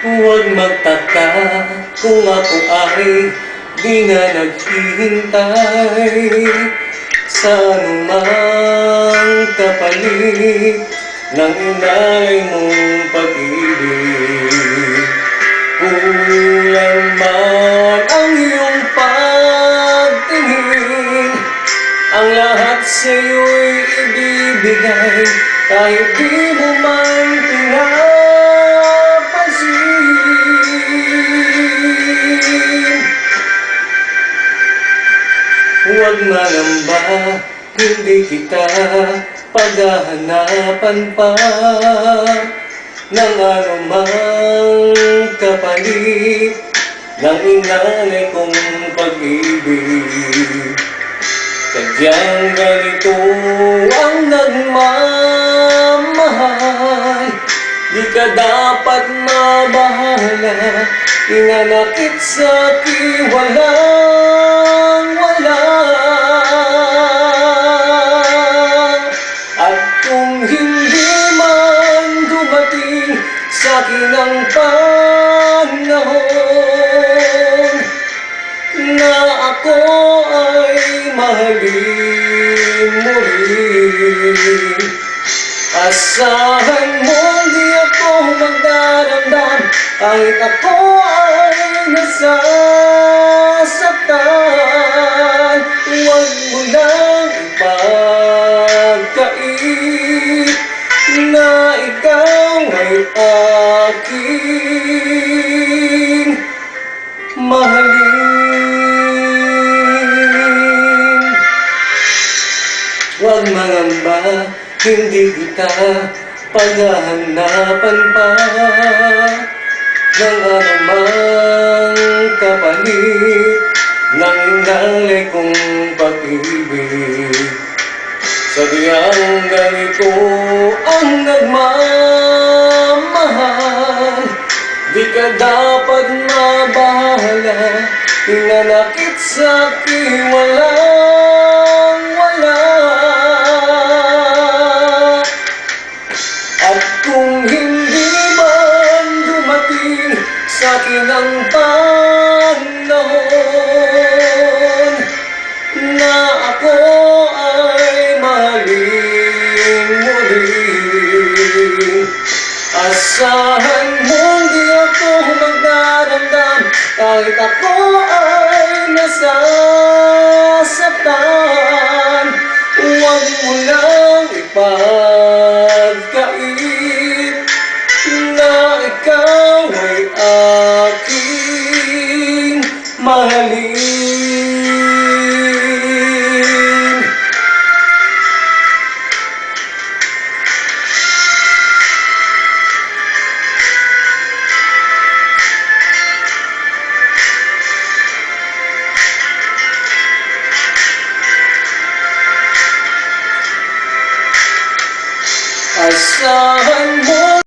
Huwag magtaka kung ako ay di na naghihintay sa anumang kapalit ng inalay mong pag-ibig. Kulang man ang iyong pagtingin, ang lahat sa'yo'y ibibigay kahit di mo man pinapansin. Huwag malamba, hindi kita paghahanapan pa ng anumang kapalit ng inalay kong pag-ibig. Sadyang ganito ang nagmamahal, di ka dapat mabahala, inanakit sa'kin walang-wala. At kung hindi man dumating sa'kin ang panahon na ako ay mahalin mo rin, asahan mong di ako magdaramdam kahit ako ay nasasaktan. Huwag mo lang ipagkait na ikaw ay aking mahalin. Huwag mangamba, hindi kita paghahanapan pa ng anumang kapalit ng inalay kong pag-ibig. Sadyang ganito ang nagmamahal, di ka dapat mabahala, inanakit sa'kin walang-wala. At kung hindi man dumating sa'kin ang panahon na ako ay mahalin mo rin, asahan mong di ako magdaramdam kahit ako ay nasasaktan. Huwag mo lang ipagkait na ikaw ay aking mahalin. Asahan